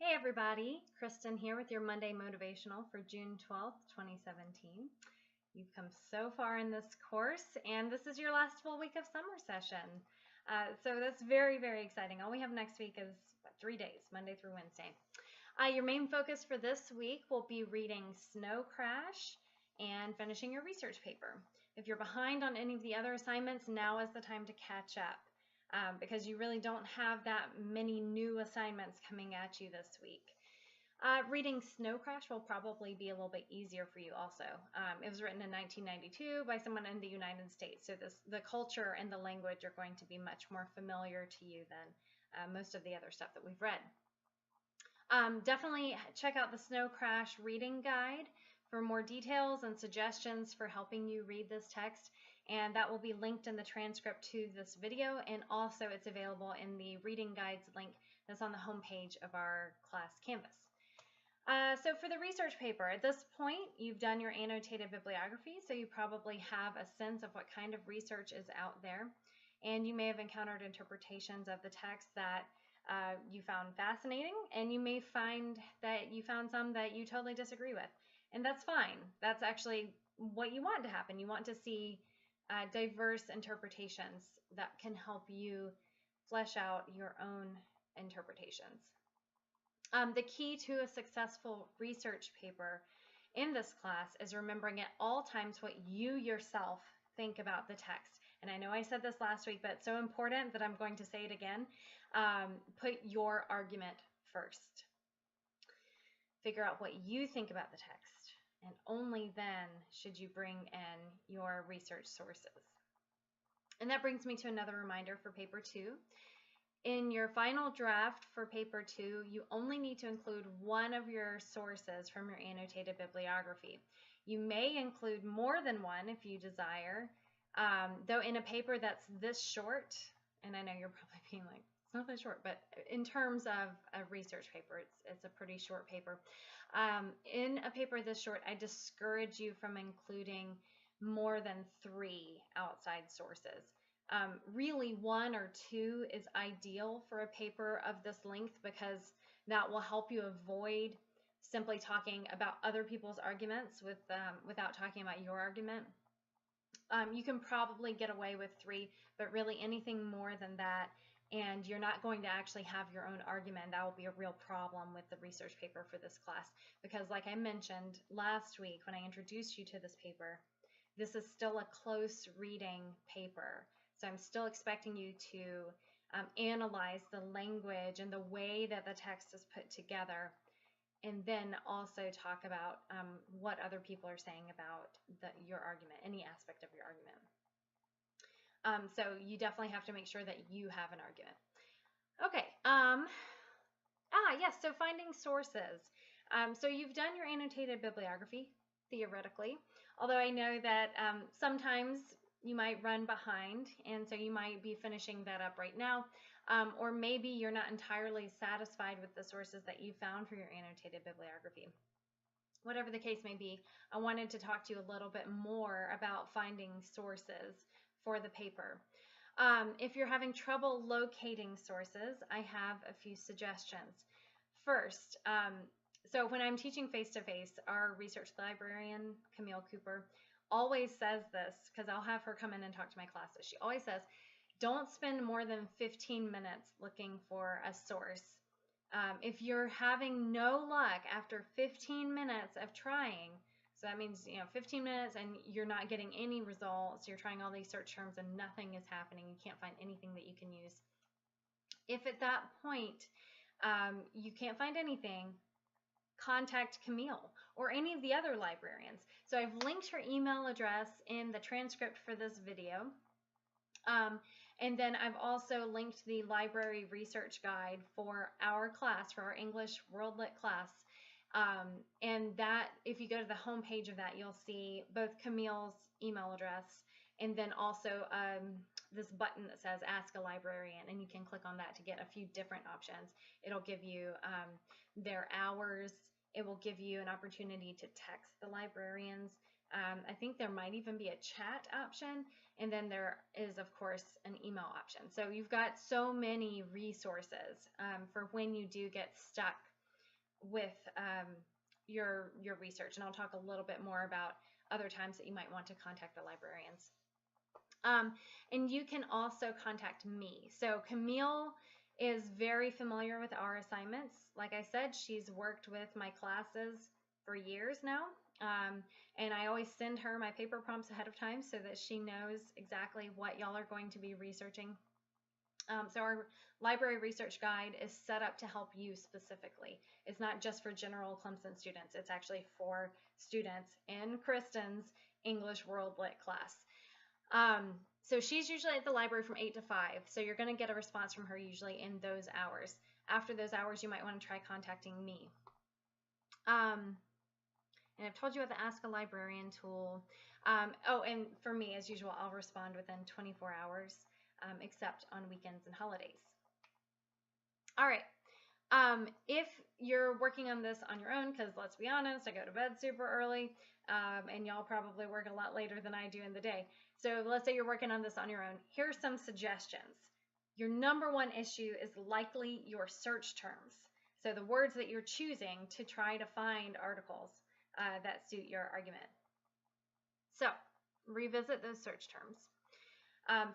Hey everybody, Kristen here with your Monday Motivational for June 12th, 2017. You've come so far in this course, and this is your last full week of summer session. So that's very, very exciting. All we have next week is 3 days, Monday through Wednesday. Your main focus for this week will be reading Snow Crash and finishing your research paper. If you're behind on any of the other assignments, now is the time to catch up. Because you really don't have that many new assignments coming at you this week. Reading Snow Crash will probably be a little bit easier for you also. It was written in 1992 by someone in the United States, so the culture and the language are going to be much more familiar to you than most of the other stuff that we've read. Definitely check out the Snow Crash reading guide for more details and suggestions for helping you read this text, and that will be linked in the transcript to this video, and also it's available in the reading guides link that's on the home page of our class Canvas. So for the research paper, at this point you've done your annotated bibliography, so you probably have a sense of what kind of research is out there, and you may have encountered interpretations of the text that you found fascinating, and you may find that you found some that you totally disagree with. And that's fine. That's actually what you want to happen. You want to see diverse interpretations that can help you flesh out your own interpretations. The key to a successful research paper in this class is remembering at all times what you yourself think about the text. And I know I said this last week, but it's so important that I'm going to say it again. Put your argument first. Figure out what you think about the text, and only then should you bring in your research sources. And that brings me to another reminder for paper 2. In your final draft for paper 2, you only need to include one of your sources from your annotated bibliography. You may include more than one if you desire, though in a paper that's this short, and I know you're probably being like, it's not that short, but in terms of a research paper, it's a pretty short paper. In a paper this short, I discourage you from including more than 3 outside sources. Really 1 or 2 is ideal for a paper of this length, because that will help you avoid simply talking about other people's arguments without talking about your argument. You can probably get away with 3, but really anything more than that, and you're not going to actually have your own argument, that will be a real problem with the research paper for this class. Because like I mentioned last week when I introduced you to this paper, this is still a close reading paper. So I'm still expecting you to analyze the language and the way that the text is put together, and then also talk about what other people are saying about your argument, any aspect of your argument. So you definitely have to make sure that you have an argument. Okay. Yes, so finding sources. So you've done your annotated bibliography, theoretically, although I know that sometimes you might run behind, and so you might be finishing that up right now, or maybe you're not entirely satisfied with the sources that you found for your annotated bibliography. Whatever the case may be, I wanted to talk to you a little bit more about finding sources for the paper. If you're having trouble locating sources, I have a few suggestions. First, so when I'm teaching face-to-face, our research librarian, Camille Cooper, always says this, because I'll have her come in and talk to my classes. She always says, don't spend more than 15 minutes looking for a source. If you're having no luck after 15 minutes of trying, so that means 15 minutes and you're not getting any results, you're trying all these search terms and nothing is happening, you can't find anything that you can use. If at that point you can't find anything, contact Camille or any of the other librarians. So I've linked her email address in the transcript for this video. And then I've also linked the library research guide for our class, for our English World Lit class. And that, if you go to the home page of that, you'll see both Camille's email address and then also this button that says Ask a Librarian, and you can click on that to get a few different options. It'll give you their hours. It will give you an opportunity to text the librarians. I think there might even be a chat option, and then there is, of course, an email option. So you've got so many resources for when you do get stuck with your research, and I'll talk a little bit more about other times that you might want to contact the librarians. And you can also contact me. So Camille is very familiar with our assignments. Like I said, she's worked with my classes for years now. And I always send her my paper prompts ahead of time so that she knows exactly what y'all are going to be researching. So our library research guide is set up to help you specifically. It's not just for general Clemson students. It's actually for students in Kristen's English World Lit class. So she's usually at the library from 8 to 5. So you're going to get a response from her usually in those hours. After those hours, you might want to try contacting me. And I've told you about the Ask a Librarian tool. Oh, and for me, as usual, I'll respond within 24 hours, except on weekends and holidays. All right. If you're working on this on your own, because let's be honest, I go to bed super early, and y'all probably work a lot later than I do in the day. So let's say you're working on this on your own. Here's some suggestions. Your number one issue is likely your search terms. So the words that you're choosing to try to find articles that suit your argument. So revisit those search terms.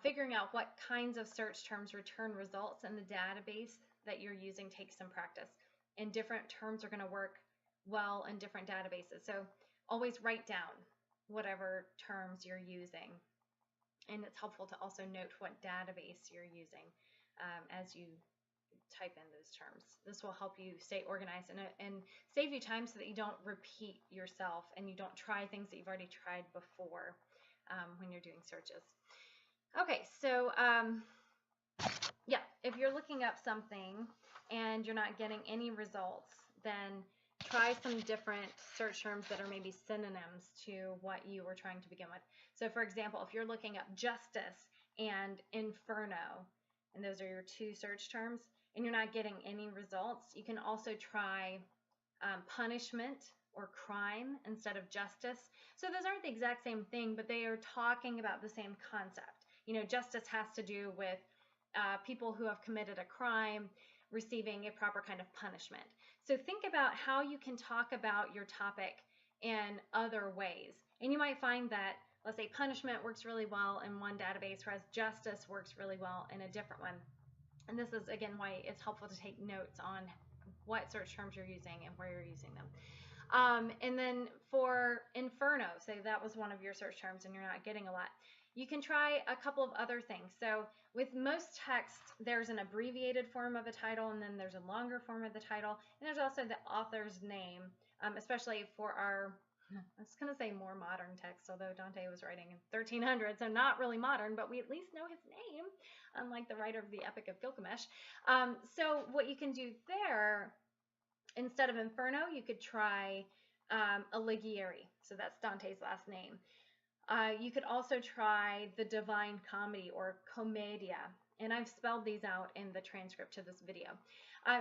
Figuring out what kinds of search terms return results in the database that you're using takes some practice. And different terms are going to work well in different databases. So always write down whatever terms you're using. And it's helpful to also note what database you're using as you type in those terms. This will help you stay organized and save you time so that you don't repeat yourself and you don't try things that you've already tried before when you're doing searches. Okay, so yeah, if you're looking up something and you're not getting any results, then try some different search terms that are maybe synonyms to what you were trying to begin with. So for example, if you're looking up justice and inferno, and those are your two search terms, and you're not getting any results, you can also try punishment or crime instead of justice. So those aren't the exact same thing, but they are talking about the same concept. You know, justice has to do with people who have committed a crime receiving a proper kind of punishment. So think about how you can talk about your topic in other ways. And you might find that, let's say, punishment works really well in one database, whereas justice works really well in a different one. And this is, again, why it's helpful to take notes on what search terms you're using and where you're using them. And then for inferno, say that was one of your search terms and you're not getting a lot, you can try a couple of other things. So with most texts, there's an abbreviated form of a title, and then there's a longer form of the title, and there's also the author's name, especially for our, I was going to say more modern text, although Dante was writing in 1300, so not really modern, but we at least know his name, unlike the writer of the Epic of Gilgamesh. So what you can do there, instead of Inferno, you could try Alighieri. So that's Dante's last name. You could also try the Divine Comedy or Commedia. And I've spelled these out in the transcript to this video.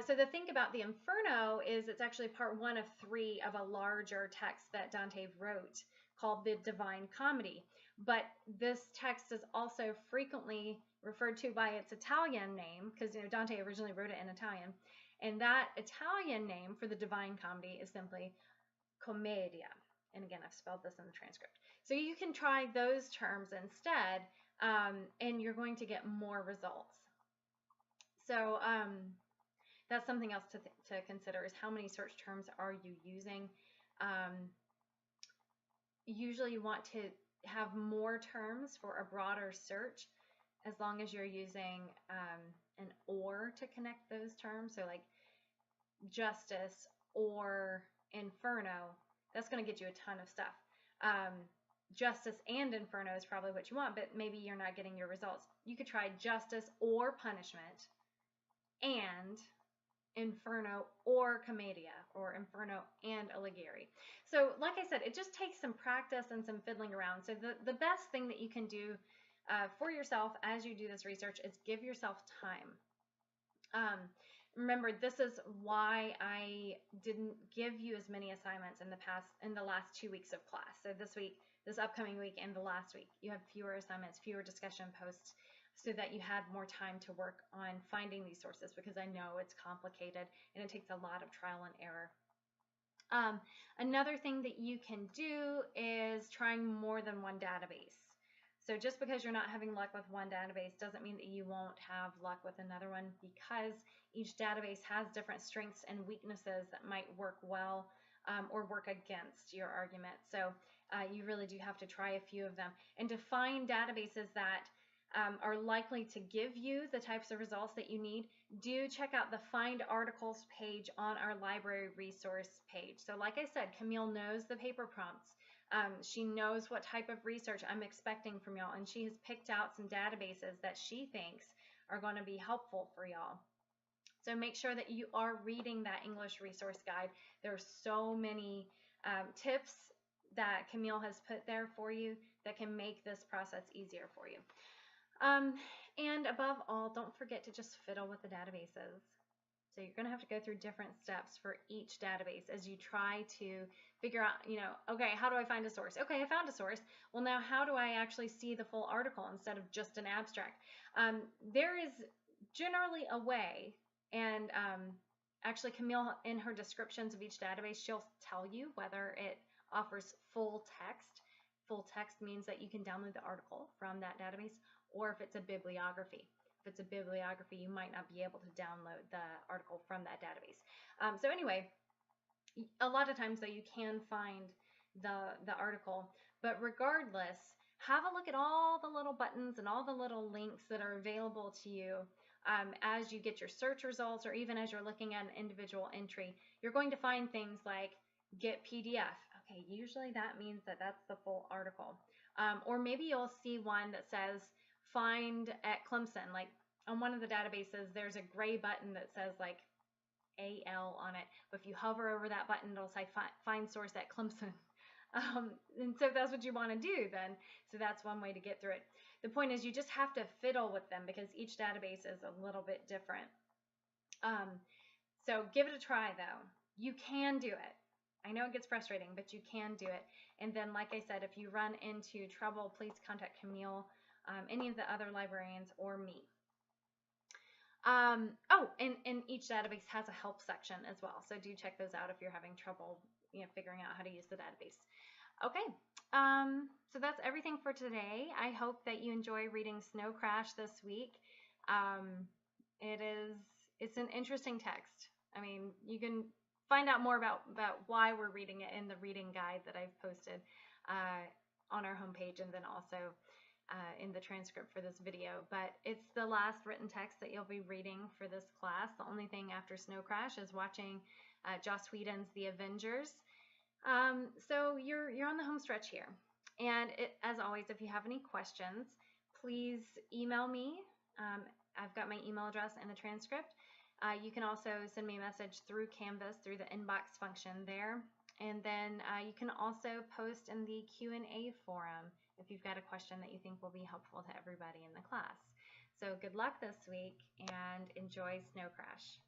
So the thing about the Inferno is it's actually part 1 of 3 of a larger text that Dante wrote called the Divine Comedy. But this text is also frequently referred to by its Italian name, because Dante originally wrote it in Italian. And that Italian name for the Divine Comedy is simply Commedia. And again, I've spelled this in the transcript. So you can try those terms instead, and you're going to get more results. So that's something else to consider, is how many search terms are you using. Usually you want to have more terms for a broader search, as long as you're using an or to connect those terms. So like justice or inferno, that's going to get you a ton of stuff. Justice and inferno is probably what you want, but maybe you're not getting your results. You could try justice or punishment and inferno or commedia, or inferno and Alighieri. So like I said, it just takes some practice and some fiddling around. So the best thing that you can do for yourself as you do this research is give yourself time. Remember, this is why I didn't give you as many assignments in the last 2 weeks of class. So this upcoming week, and the last week, you have fewer assignments, fewer discussion posts, so that you had more time to work on finding these sources, because I know it's complicated and it takes a lot of trial and error. Another thing that you can do is trying more than one database. So just because you're not having luck with one database doesn't mean that you won't have luck with another one, because each database has different strengths and weaknesses that might work well or work against your argument. So you really do have to try a few of them. And to find databases that are likely to give you the types of results that you need, do check out the Find Articles page on our library resource page. So like I said, Camille knows the paper prompts. She knows what type of research I'm expecting from y'all, and she has picked out some databases that she thinks are going to be helpful for y'all. So make sure that you are reading that English resource guide. There are so many tips that Camille has put there for you that can make this process easier for you. And above all, don't forget to just fiddle with the databases. So you're going to have to go through different steps for each database as you try to figure out, okay, how do I find a source? Okay, I found a source. Well, now how do I actually see the full article instead of just an abstract? There is generally a way, and actually Camille, in her descriptions of each database, she'll tell you whether it offers full text. Full text means that you can download the article from that database, or if it's a bibliography. If it's a bibliography, you might not be able to download the article from that database. So anyway, a lot of times though you can find the article, but regardless, have a look at all the little buttons and all the little links that are available to you as you get your search results, or even as you're looking at an individual entry. You're going to find things like get PDF. Okay, usually that means that that's the full article. Or maybe you'll see one that says find at Clemson. Like on one of the databases, there's a gray button that says like AL on it. But if you hover over that button, it'll say find source at Clemson. And so if that's what you want to do, then so that's one way to get through it. The point is you just have to fiddle with them because each database is a little bit different. So give it a try though. You can do it. I know it gets frustrating, but you can do it. And then, like I said, if you run into trouble, please contact Camille, any of the other librarians, or me. And each database has a help section as well. So do check those out if you're having trouble, figuring out how to use the database. Okay, so that's everything for today. I hope that you enjoy reading Snow Crash this week. It's an interesting text. I mean, you can find out more about why we're reading it in the reading guide that I've posted on our homepage, and then also in the transcript for this video. But it's the last written text that you'll be reading for this class. The only thing after Snow Crash is watching Joss Whedon's The Avengers. So you're on the home stretch here. And as always, if you have any questions, please email me. I've got my email address in the transcript. You can also send me a message through Canvas, through the inbox function there. And then you can also post in the Q&A forum if you've got a question that you think will be helpful to everybody in the class. So good luck this week and enjoy Snow Crash.